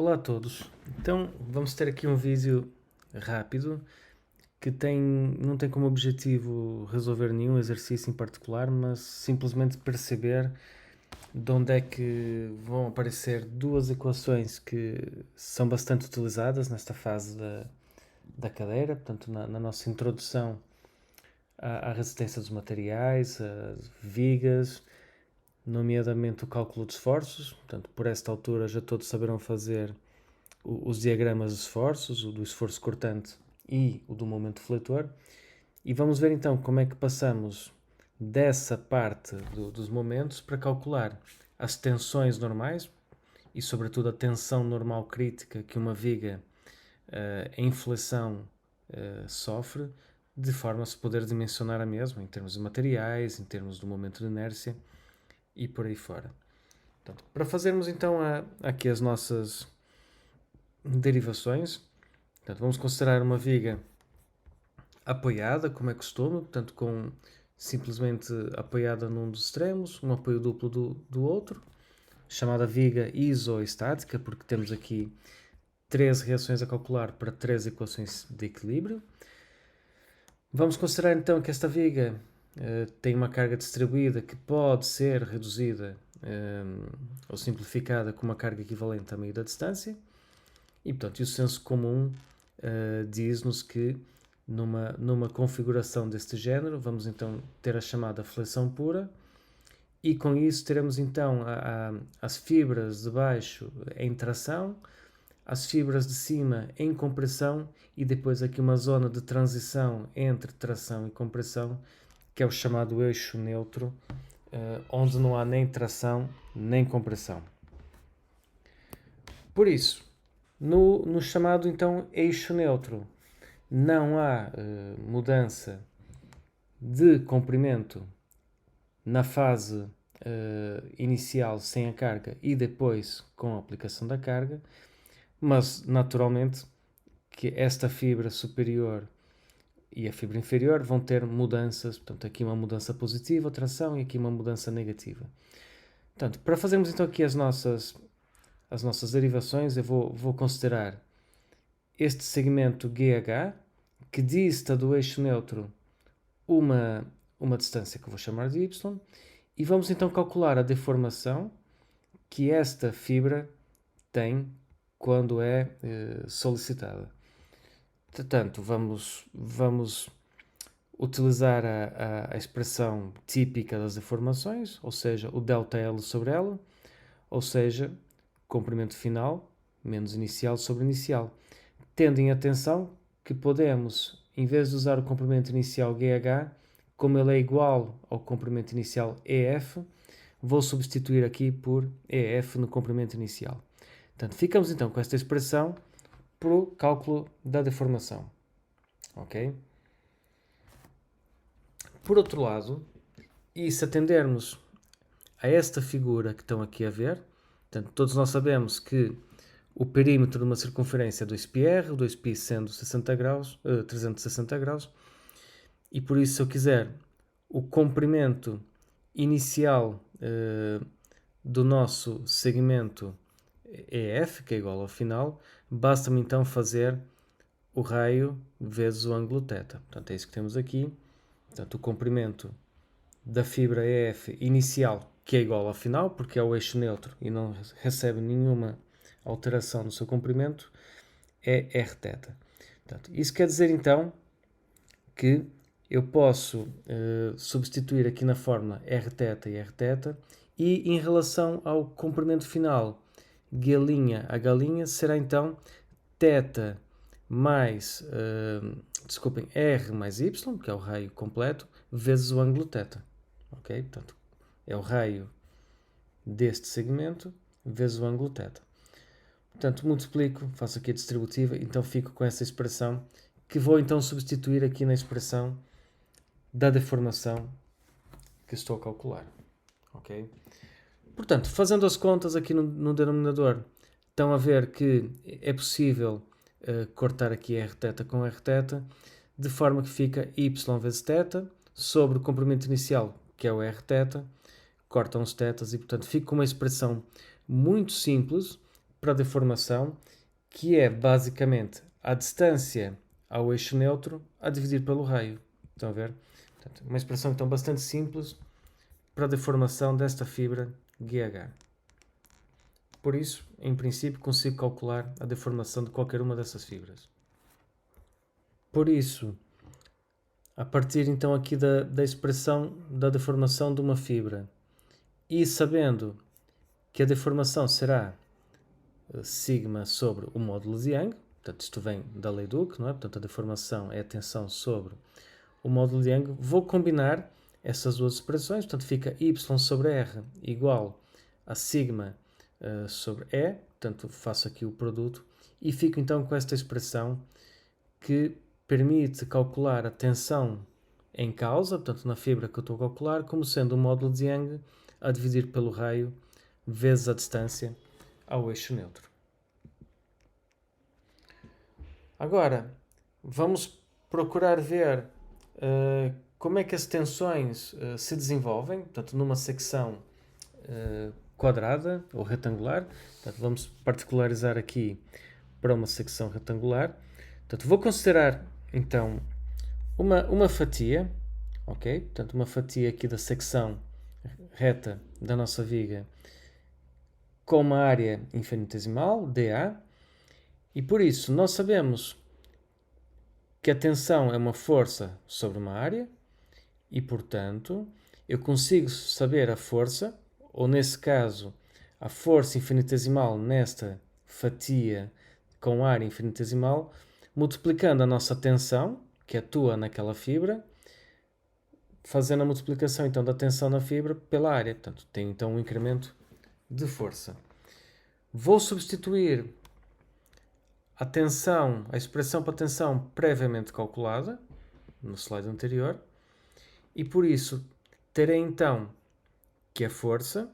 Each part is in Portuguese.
Olá a todos. Então vamos ter aqui um vídeo rápido que não tem como objetivo resolver nenhum exercício em particular, mas simplesmente perceber de onde é que vão aparecer duas equações que são bastante utilizadas nesta fase da cadeira, portanto na nossa introdução à resistência dos materiais, as vigas, nomeadamente o cálculo de esforços. Portanto, por esta altura já todos saberão fazer os diagramas de esforços, o do esforço cortante e o do momento fletor. E vamos ver então como é que passamos dessa parte dos momentos para calcular as tensões normais e sobretudo a tensão normal crítica que uma viga em flexão sofre, de forma a se poder dimensionar a mesma em termos de materiais, em termos do momento de inércia e por aí fora. Portanto, para fazermos então aqui as nossas derivações, portanto, vamos considerar uma viga apoiada, como é costume, portanto, simplesmente apoiada num dos extremos, um apoio duplo do outro, chamada viga isoestática, porque temos aqui três reações a calcular para três equações de equilíbrio. Vamos considerar então que esta viga tem uma carga distribuída que pode ser reduzida ou simplificada com uma carga equivalente a meio da distância. E, portanto, o senso comum diz-nos que numa configuração deste género, vamos então ter a chamada flexão pura, e com isso teremos então as fibras de baixo em tração, as fibras de cima em compressão e depois aqui uma zona de transição entre tração e compressão, que é o chamado eixo neutro, onde não há nem tração nem compressão. Por isso, no chamado então eixo neutro, não há mudança de comprimento na fase inicial sem a carga e depois com a aplicação da carga, mas naturalmente que esta fibra superior e a fibra inferior vão ter mudanças, portanto aqui uma mudança positiva, tração, e aqui uma mudança negativa. Portanto, para fazermos então aqui as nossas derivações, eu vou considerar este segmento GH, que dista do eixo neutro uma distância que eu vou chamar de y, e vamos então calcular a deformação que esta fibra tem quando é solicitada. Portanto, vamos utilizar a expressão típica das deformações, ou seja, o ΔL sobre L, ou seja, comprimento final menos inicial sobre inicial. Tendo em atenção que podemos, em vez de usar o comprimento inicial GH, como ele é igual ao comprimento inicial EF, vou substituir aqui por EF no comprimento inicial. Portanto, ficamos então com esta expressão para o cálculo da deformação. Ok? Por outro lado, e se atendermos a esta figura que estão aqui a ver, portanto, todos nós sabemos que o perímetro de uma circunferência é 2πr, o 2π sendo 60 graus, 360 graus, e por isso, se eu quiser o comprimento inicial do nosso segmento EF, que é igual ao final, basta-me então fazer o raio vezes o ângulo θ. Portanto, é isso que temos aqui. Portanto, o comprimento da fibra EF inicial, que é igual ao final, porque é o eixo neutro e não recebe nenhuma alteração no seu comprimento, é Rθ. Portanto, isso quer dizer então que eu posso substituir aqui na fórmula Rθ e Rθ, e em relação ao comprimento final G' a H' será então θ mais, R mais Y, que é o raio completo, vezes o ângulo θ. Ok? Portanto, é o raio deste segmento vezes o ângulo θ. Portanto, multiplico, faço aqui a distributiva, então fico com essa expressão, que vou então substituir aqui na expressão da deformação que estou a calcular. Ok? Portanto, fazendo as contas aqui no denominador, estão a ver que é possível cortar aqui Rθ com Rθ, de forma que fica y vezes θ sobre o comprimento inicial, que é o Rθ, cortam os θs e, portanto, fico com uma expressão muito simples para a deformação, que é basicamente a distância ao eixo neutro a dividir pelo raio. Estão a ver? Portanto, uma expressão então bastante simples para a deformação desta fibra GH. Por isso, em princípio, consigo calcular a deformação de qualquer uma dessas fibras. Por isso, a partir então aqui da expressão da deformação de uma fibra e sabendo que a deformação será sigma sobre o módulo de Young, portanto isto vem da lei de Hooke, não é? Portanto a deformação é a tensão sobre o módulo de Young, vou combinar essas duas expressões, portanto fica y sobre r igual a sigma sobre E, portanto faço aqui o produto e fico então com esta expressão que permite calcular a tensão em causa, portanto na fibra que eu estou a calcular, como sendo o módulo de Young a dividir pelo raio vezes a distância ao eixo neutro. Agora, vamos procurar ver como é que as tensões se desenvolvem, portanto numa secção quadrada ou retangular. Portanto, vamos particularizar aqui para uma secção retangular. Portanto, vou considerar então uma fatia, ok? Portanto, uma fatia aqui da secção reta da nossa viga com uma área infinitesimal, dA, e por isso nós sabemos que a tensão é uma força sobre uma área e, portanto, eu consigo saber a força, ou nesse caso, a força infinitesimal nesta fatia com área infinitesimal, multiplicando a nossa tensão, que atua naquela fibra, fazendo a multiplicação então da tensão na fibra pela área. Portanto, tem então um incremento de força. Vou substituir a tensão, a expressão para a tensão previamente calculada, no slide anterior, e por isso terei então que a força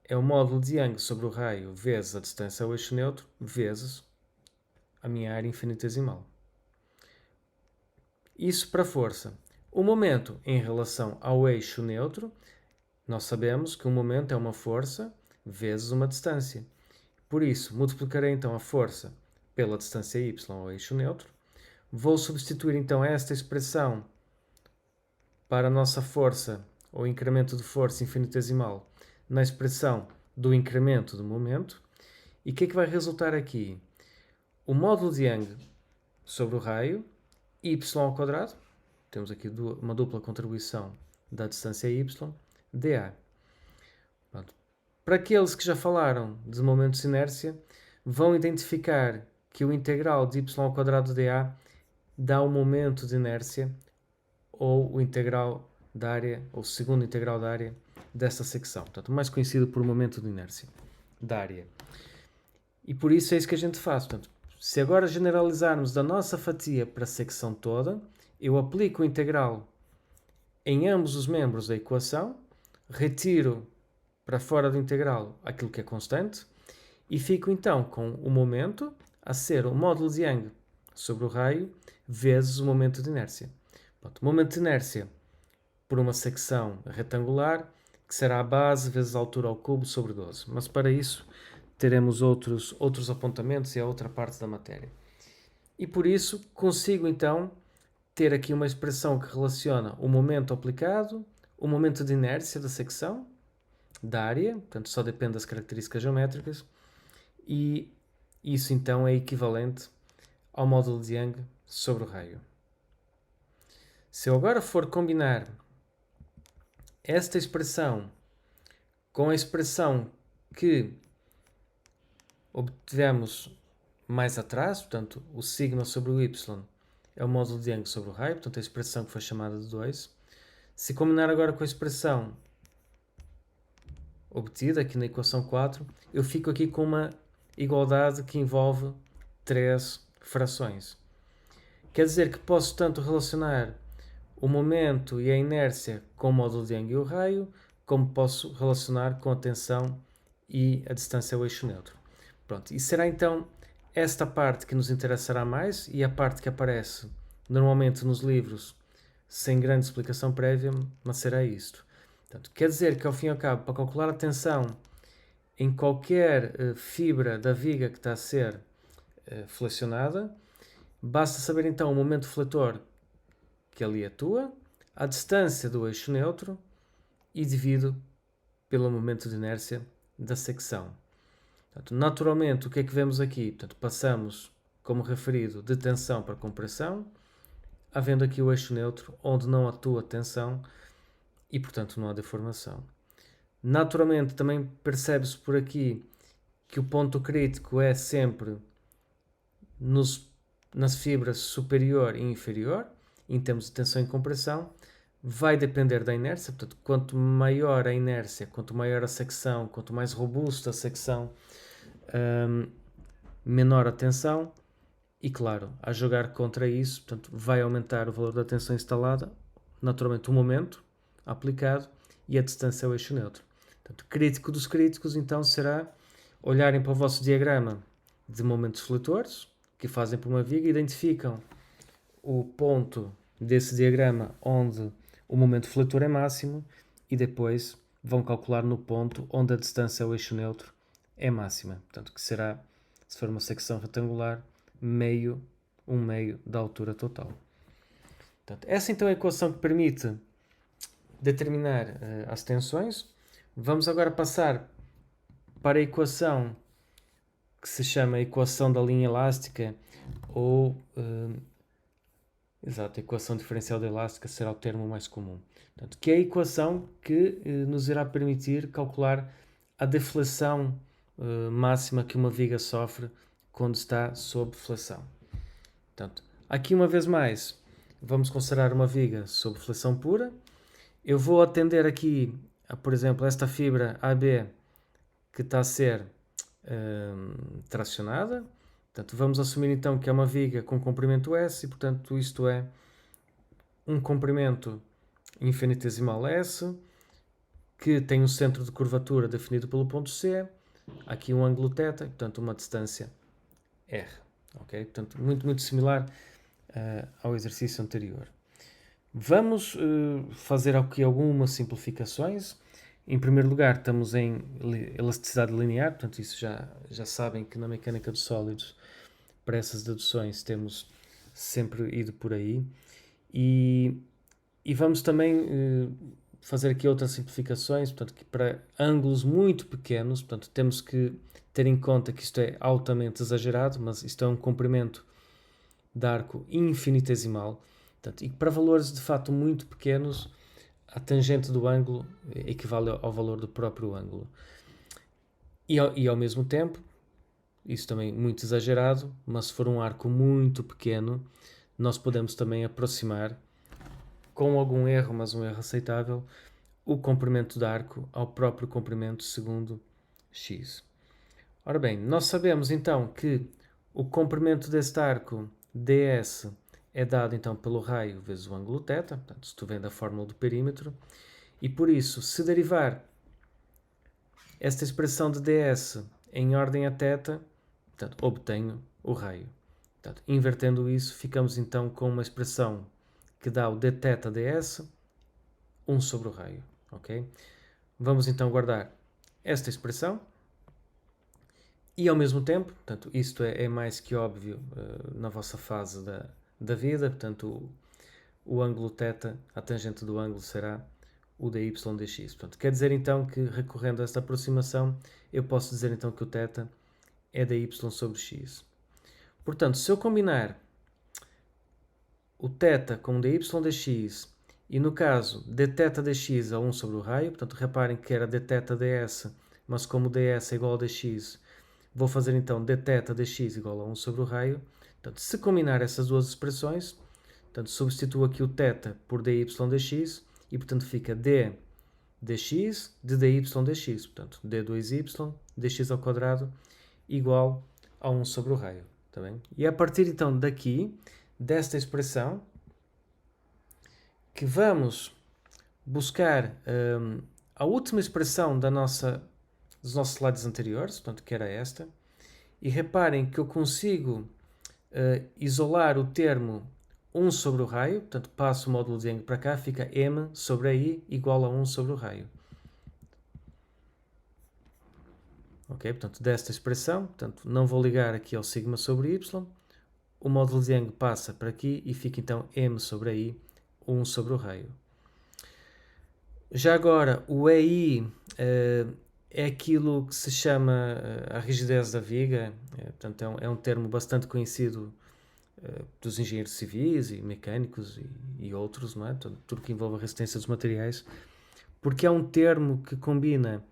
é o módulo de Young sobre o raio vezes a distância ao eixo neutro vezes a minha área infinitesimal. Isso para a força. O momento em relação ao eixo neutro, nós sabemos que o momento é uma força vezes uma distância. Por isso, multiplicarei então a força pela distância y ao eixo neutro. Vou substituir então esta expressão para a nossa força, ou incremento de força infinitesimal, na expressão do incremento do momento. E o que é que vai resultar aqui? O módulo de Young sobre o raio, y ao quadrado, temos aqui uma dupla contribuição da distância y, dA. Pronto. Para aqueles que já falaram de momentos de inércia, vão identificar que o integral de y ao quadrado dA dá o momento de inércia, ou o integral da área, ou o segundo integral da área desta secção. Portanto, mais conhecido por momento de inércia da área. E por isso é isso que a gente faz. Portanto, se agora generalizarmos da nossa fatia para a secção toda, eu aplico o integral em ambos os membros da equação, retiro para fora do integral aquilo que é constante e fico então com o momento a ser o módulo de Young sobre o raio vezes o momento de inércia. Pronto, o momento de inércia por uma secção retangular, que será a base vezes a altura ao cubo sobre 12. Mas para isso teremos outros apontamentos e a outra parte da matéria. E por isso consigo então ter aqui uma expressão que relaciona o momento aplicado, o momento de inércia da secção, da área, portanto só depende das características geométricas, e isso então é equivalente ao módulo de Young sobre o raio. Se eu agora for combinar esta expressão com a expressão que obtivemos mais atrás, portanto o sigma sobre o y é o módulo de Young sobre o raio, portanto a expressão que foi chamada de 2. Se combinar agora com a expressão obtida aqui na equação 4, eu fico aqui com uma igualdade que envolve 3 frações. Quer dizer que posso tanto relacionar o momento e a inércia com o módulo de Young e o raio, como posso relacionar com a tensão e a distância ao eixo neutro. Pronto, e será então esta parte que nos interessará mais e a parte que aparece normalmente nos livros sem grande explicação prévia, mas será isto. Portanto, quer dizer que ao fim e ao cabo, para calcular a tensão em qualquer fibra da viga que está a ser flexionada. Basta saber então o momento fletor que ali atua, a distância do eixo neutro e divido pelo momento de inércia da secção. Portanto, naturalmente, o que é que vemos aqui? Portanto, passamos, como referido, de tensão para compressão, havendo aqui o eixo neutro, onde não atua tensão e, portanto, não há deformação. Naturalmente, também percebe-se por aqui que o ponto crítico é sempre nas fibras superior e inferior, em termos de tensão e compressão. Vai depender da inércia, portanto, quanto maior a inércia, quanto maior a secção, quanto mais robusta a secção, menor a tensão. E claro, a jogar contra isso, portanto, vai aumentar o valor da tensão instalada, naturalmente o momento aplicado e a distância ao eixo neutro. Portanto, crítico dos críticos, então, será olharem para o vosso diagrama de momentos fletores, que fazem por uma viga, identificam o ponto desse diagrama onde o momento fletor é máximo e depois vão calcular no ponto onde a distância ao eixo neutro é máxima. Portanto, que será, se for uma secção retangular, um meio da altura total. Portanto, essa então é a equação que permite determinar as tensões. Vamos agora passar para a equação que se chama equação da linha elástica ou a equação diferencial da elástica será o termo mais comum. Portanto, que é a equação que nos irá permitir calcular a deflexão máxima que uma viga sofre quando está sob flexão. Portanto, aqui uma vez mais, vamos considerar uma viga sob flexão pura. Eu vou atender aqui, por exemplo, esta fibra AB que está a ser tracionada. Portanto, vamos assumir então que é uma viga com comprimento S e, portanto, isto é um comprimento infinitesimal S que tem um centro de curvatura definido pelo ponto C, aqui um ângulo θ, portanto, uma distância R. Okay? Portanto, muito similar ao exercício anterior. Vamos fazer aqui algumas simplificações. Em primeiro lugar, estamos em elasticidade linear, portanto, isso já sabem que na mecânica dos sólidos, para essas deduções, temos sempre ido por aí. E vamos também fazer aqui outras simplificações, portanto, que para ângulos muito pequenos, portanto, temos que ter em conta que isto é altamente exagerado, mas isto é um comprimento de arco infinitesimal, portanto, e para valores de fato muito pequenos, a tangente do ângulo equivale ao valor do próprio ângulo. E ao mesmo tempo, isso também muito exagerado, mas se for um arco muito pequeno, nós podemos também aproximar, com algum erro, mas um erro aceitável, o comprimento de arco ao próprio comprimento segundo x. Ora bem, nós sabemos então que o comprimento deste arco ds é dado então pelo raio vezes o ângulo θ, portanto, isto vem da fórmula do perímetro, e por isso, se derivar esta expressão de ds em ordem a θ, portanto, obtenho o raio. Portanto, invertendo isso, ficamos então com uma expressão que dá o dθ ds, 1 sobre o raio. Okay? Vamos então guardar esta expressão. E ao mesmo tempo, portanto, isto é mais que óbvio na vossa fase da vida, portanto, o ângulo θ, a tangente do ângulo será o dy dx. Portanto, quer dizer então que, recorrendo a esta aproximação, eu posso dizer então que o θ é dy sobre x. Portanto, se eu combinar o θ com dy dx e, no caso, dθ dx a 1 sobre o raio, portanto, reparem que era dθ ds, mas como ds é igual a dx, vou fazer então dθ dx igual a 1 sobre o raio. Portanto, se combinar essas duas expressões, portanto, substituo aqui o θ por dy dx e, portanto, fica d dx de dy dx. Portanto, d2y dx ao quadrado igual a 1 sobre o raio. Tá bem? E a partir então daqui, desta expressão, que vamos buscar a última expressão dos nossos slides anteriores, portanto, que era esta, e reparem que eu consigo isolar o termo 1 sobre o raio, portanto, passo o módulo de Young para cá, fica m sobre i igual a 1 sobre o raio. ok? Portanto, desta expressão, portanto, não vou ligar aqui ao sigma sobre y, o módulo de Young passa para aqui e fica então m sobre i, 1 sobre o raio. Já agora, o EI é aquilo que se chama a rigidez da viga, portanto é um termo bastante conhecido dos engenheiros civis e mecânicos e outros, não é? Tudo que envolve a resistência dos materiais, porque é um termo que combina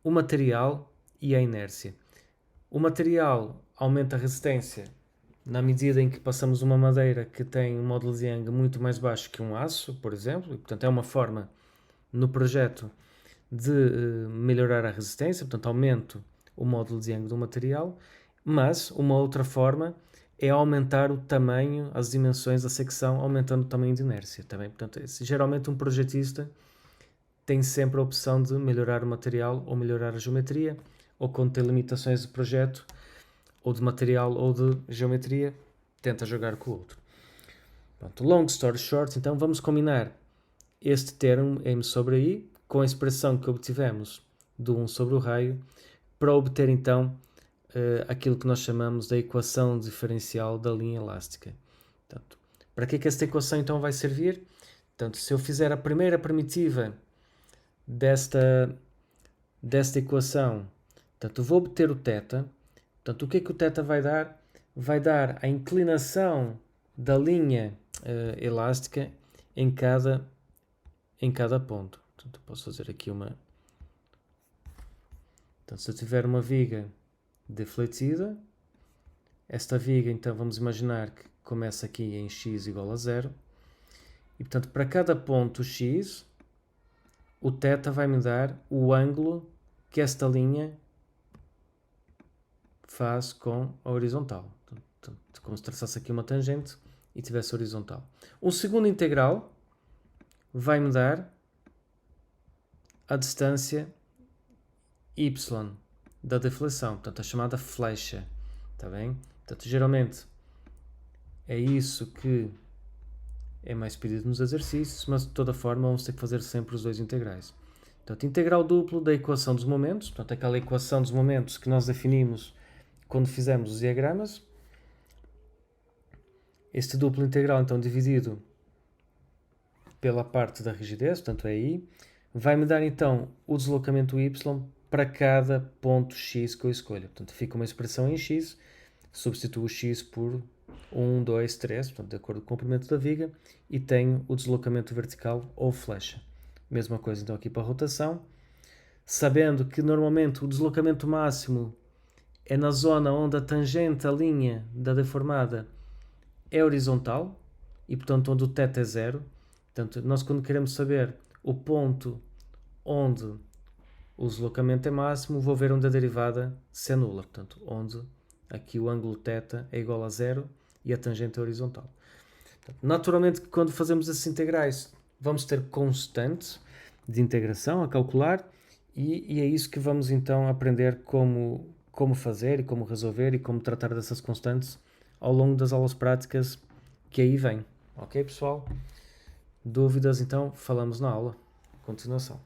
o material e a inércia. O material aumenta a resistência na medida em que passamos uma madeira que tem um módulo de Young muito mais baixo que um aço, por exemplo, e portanto é uma forma no projeto de melhorar a resistência, portanto aumento o módulo de Young do material, mas uma outra forma é aumentar o tamanho, as dimensões da secção, aumentando o tamanho de inércia também. Portanto, geralmente um projetista tem sempre a opção de melhorar o material ou melhorar a geometria, ou quando tem limitações de projeto, ou de material ou de geometria, tenta jogar com o outro. Pronto, long story short, então vamos combinar este termo m sobre i com a expressão que obtivemos do 1 sobre o raio para obter então aquilo que nós chamamos da equação diferencial da linha elástica. Portanto, para que é que esta equação então vai servir? Portanto, se eu fizer a primeira primitiva desta equação, portanto, vou obter o θ. Portanto, o que é que o θ vai dar? Vai dar a inclinação da linha elástica em cada ponto. Portanto, posso fazer aqui uma... Então, se eu tiver uma viga defletida, esta viga, então, vamos imaginar que começa aqui em x igual a 0. E, portanto, para cada ponto x, o θ vai me dar o ângulo que esta linha faz com a horizontal. Portanto, como se traçasse aqui uma tangente e tivesse horizontal. Um segundo integral vai me dar a distância y da deflexão, portanto a chamada flecha, está bem? Portanto, geralmente é isso que é mais pedido nos exercícios, mas de toda forma vamos ter que fazer sempre os dois integrais. Portanto, integral duplo da equação dos momentos, portanto aquela equação dos momentos que nós definimos quando fizemos os diagramas. Este duplo integral, então, dividido pela parte da rigidez, portanto é I, vai me dar então o deslocamento y para cada ponto x que eu escolho. Portanto, fica uma expressão em x, substituo o x por 1, 2, 3, portanto, de acordo com o comprimento da viga, e tenho o deslocamento vertical ou flecha. Mesma coisa então aqui para a rotação, sabendo que normalmente o deslocamento máximo é na zona onde a tangente, a linha da deformada, é horizontal, e portanto onde o θ é 0. Portanto, nós quando queremos saber o ponto onde o deslocamento é máximo, vou ver onde a derivada se anula. Portanto, onde aqui o ângulo θ é igual a 0 e a tangente é horizontal. Portanto, naturalmente, quando fazemos esses integrais, vamos ter constantes de integração a calcular e é isso que vamos então aprender como fazer e como resolver e como tratar dessas constantes ao longo das aulas práticas que aí vêm. Ok, pessoal? Dúvidas, então, falamos na aula. Continuação.